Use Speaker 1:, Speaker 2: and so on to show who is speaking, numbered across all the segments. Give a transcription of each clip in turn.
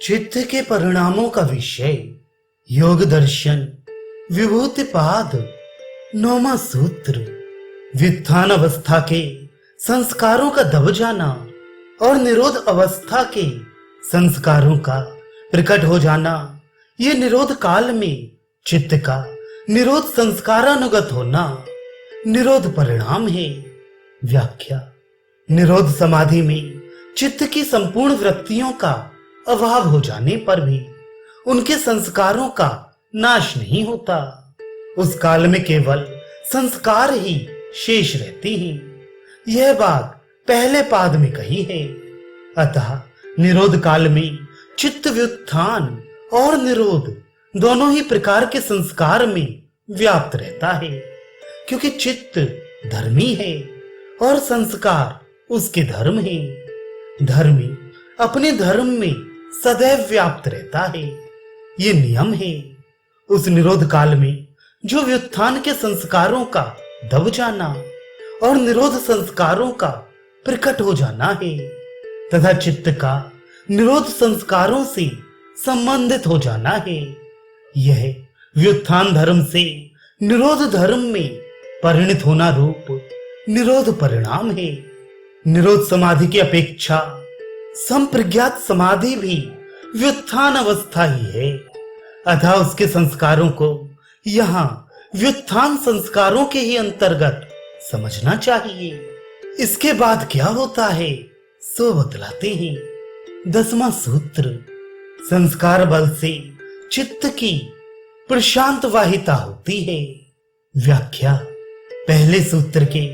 Speaker 1: चित्त के परिणामों का विषय योग दर्शन विभूतिपाद नौमा सूत्र व्युत्थान अवस्था के संस्कारों का दब जाना और निरोध अवस्था के संस्कारों का प्रकट हो जाना। ये निरोध काल में चित्त का निरोध संस्कारानुगत होना निरोध परिणाम है। व्याख्या: निरोध समाधि में चित्त की संपूर्ण वृत्तियों का अभाव हो जाने पर भी उनके संस्कारों का नाश नहीं होता। उस काल में केवल संस्कार ही शेष रहते हैं। यह बात पहले पाद में कही है। अतः निरोध काल में चित्त व्युत्थान और निरोध दोनों ही प्रकार के संस्कार में व्याप्त रहता है, क्योंकि चित्त धर्मी है और संस्कार उसके धर्म है। धर्मी अपने धर्म में सदैव व्याप्त रहता है, ये नियम है। उस निरोध काल में जो व्युत्थान के संस्कारों का दब जाना और निरोध संस्कारों का प्रकट हो जाना है, तथा चित्त का निरोध संस्कारों से संबंधित हो जाना है, यह व्युत्थान धर्म से निरोध धर्म में परिणत होना रूप निरोध परिणाम है। निरोध समाधि की अपेक्षा संप्रज्ञात समाधि भी व्युत्थान अवस्था ही है। अतः उसके संस्कारों को यहाँ व्युत्थान संस्कारों के ही अंतर्गत समझना चाहिए। इसके बाद क्या होता है सो बतलाते हैं। 10वां सूत्र: संस्कार बल से चित्त की प्रशांत वाहिता होती है। व्याख्या: पहले सूत्र के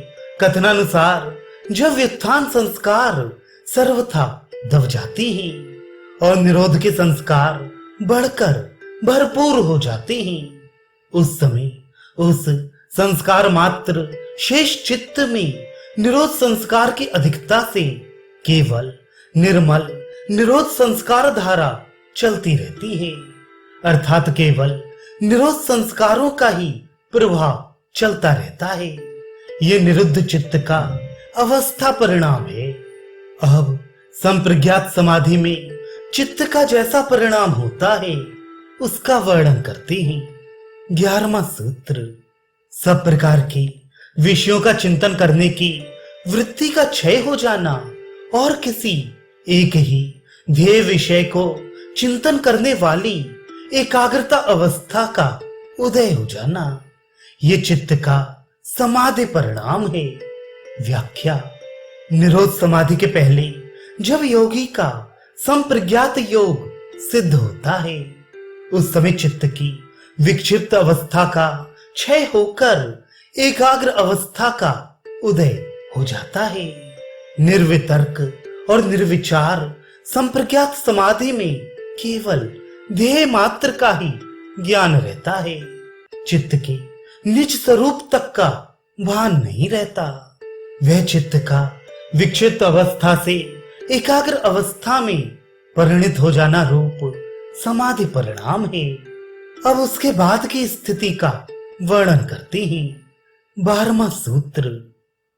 Speaker 1: कथनानुसार जब व्युत्थान संस्कार सर्वथा दब जाती हैं और निरोध के संस्कार बढ़कर भरपूर हो जाते हैं, उस समय उस संस्कार मात्र शेष चित्त में निरोध संस्कार की अधिकता से केवल निर्मल निरोध संस्कार धारा चलती रहती है। अर्थात केवल निरोध संस्कारों का ही प्रभाव चलता रहता है। ये निरुद्ध चित्त का अवस्था परिणाम है। अब संप्रज्ञात समाधि में चित्त का जैसा परिणाम होता है उसका वर्णन करते हैं। 11वां सूत्र: सब प्रकार के विषयों का चिंतन करने की वृत्ति का क्षय हो जाना और किसी एक ही ध्येय विषय को चिंतन करने वाली एकाग्रता अवस्था का उदय हो जाना, ये चित्त का समाधि परिणाम है। व्याख्या: निरोध समाधि के पहले जब योगी का संप्रज्ञात योग सिद्ध होता है, उस समय चित्त की विक्षिप्त अवस्था का क्षय होकर एकाग्र अवस्था का उदय हो जाता है। निर्वितर्क और निर्विचार संप्रज्ञात समाधि में केवल ध्येय मात्र का ही ज्ञान रहता है। चित्त के निज स्वरूप तक का भान नहीं रहता। वह चित्त का विक्षिप्त अवस्था से एकाग्र अवस्था में परिणत हो जाना रूप समाधि परिणाम है। अब उसके बाद की स्थिति का वर्णन करते हैं। 12वां सूत्र: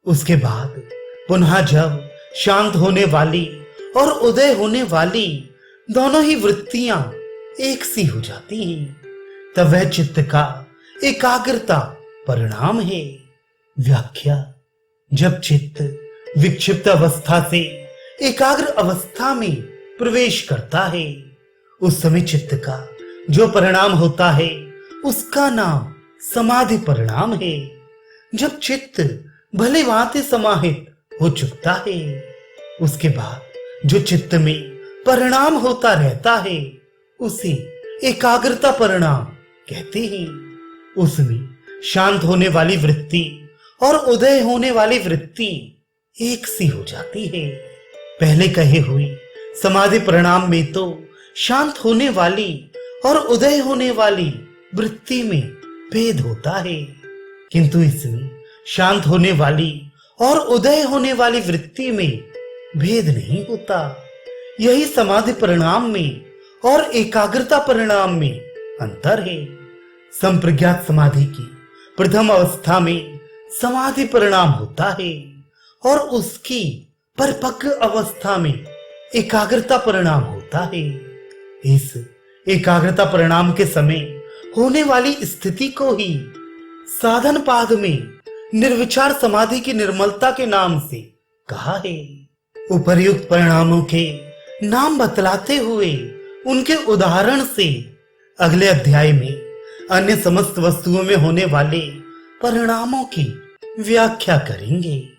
Speaker 1: उसके बाद पुनः जब शांत होने वाली और उदय होने वाली दोनों ही वृत्तियां एक सी हो जाती हैं, तब वह चित्त का एकाग्रता परिणाम है। व्याख्या: जब चित्त विक्षिप्त अवस्था से एकाग्र अवस्था में प्रवेश करता है, उस समय चित्त का जो परिणाम होता है उसका नाम समाधि परिणाम है। जब चित्त भली भांति समाहित हो चुकता है, उसके बाद जो चित्त में परिणाम होता रहता है उसे एकाग्रता परिणाम कहते हैं। उसमें शांत होने वाली वृत्ति और उदय होने वाली वृत्ति एक सी हो जाती है। पहले कहे हुए समाधि परिणाम में तो शांत होने वाली और उदय होने वाली वृत्ति में भेद होता है, किंतु इसमें शांत होने वाली और उदय होने वाली वृत्ति में भेद नहीं होता। यही समाधि परिणाम में और एकाग्रता परिणाम में अंतर है। संप्रज्ञात समाधि की प्रथम अवस्था में समाधि परिणाम होता है और उसकी परिपक्व अवस्था में एकाग्रता परिणाम होता है। इस एकाग्रता परिणाम के समय होने वाली स्थिति को ही साधन पाद में निर्विचार समाधि की निर्मलता के नाम से कहा है। उपर्युक्त परिणामों के नाम बतलाते हुए उनके उदाहरण से अगले अध्याय में अन्य समस्त वस्तुओं में होने वाले परिणामों की व्याख्या करेंगे।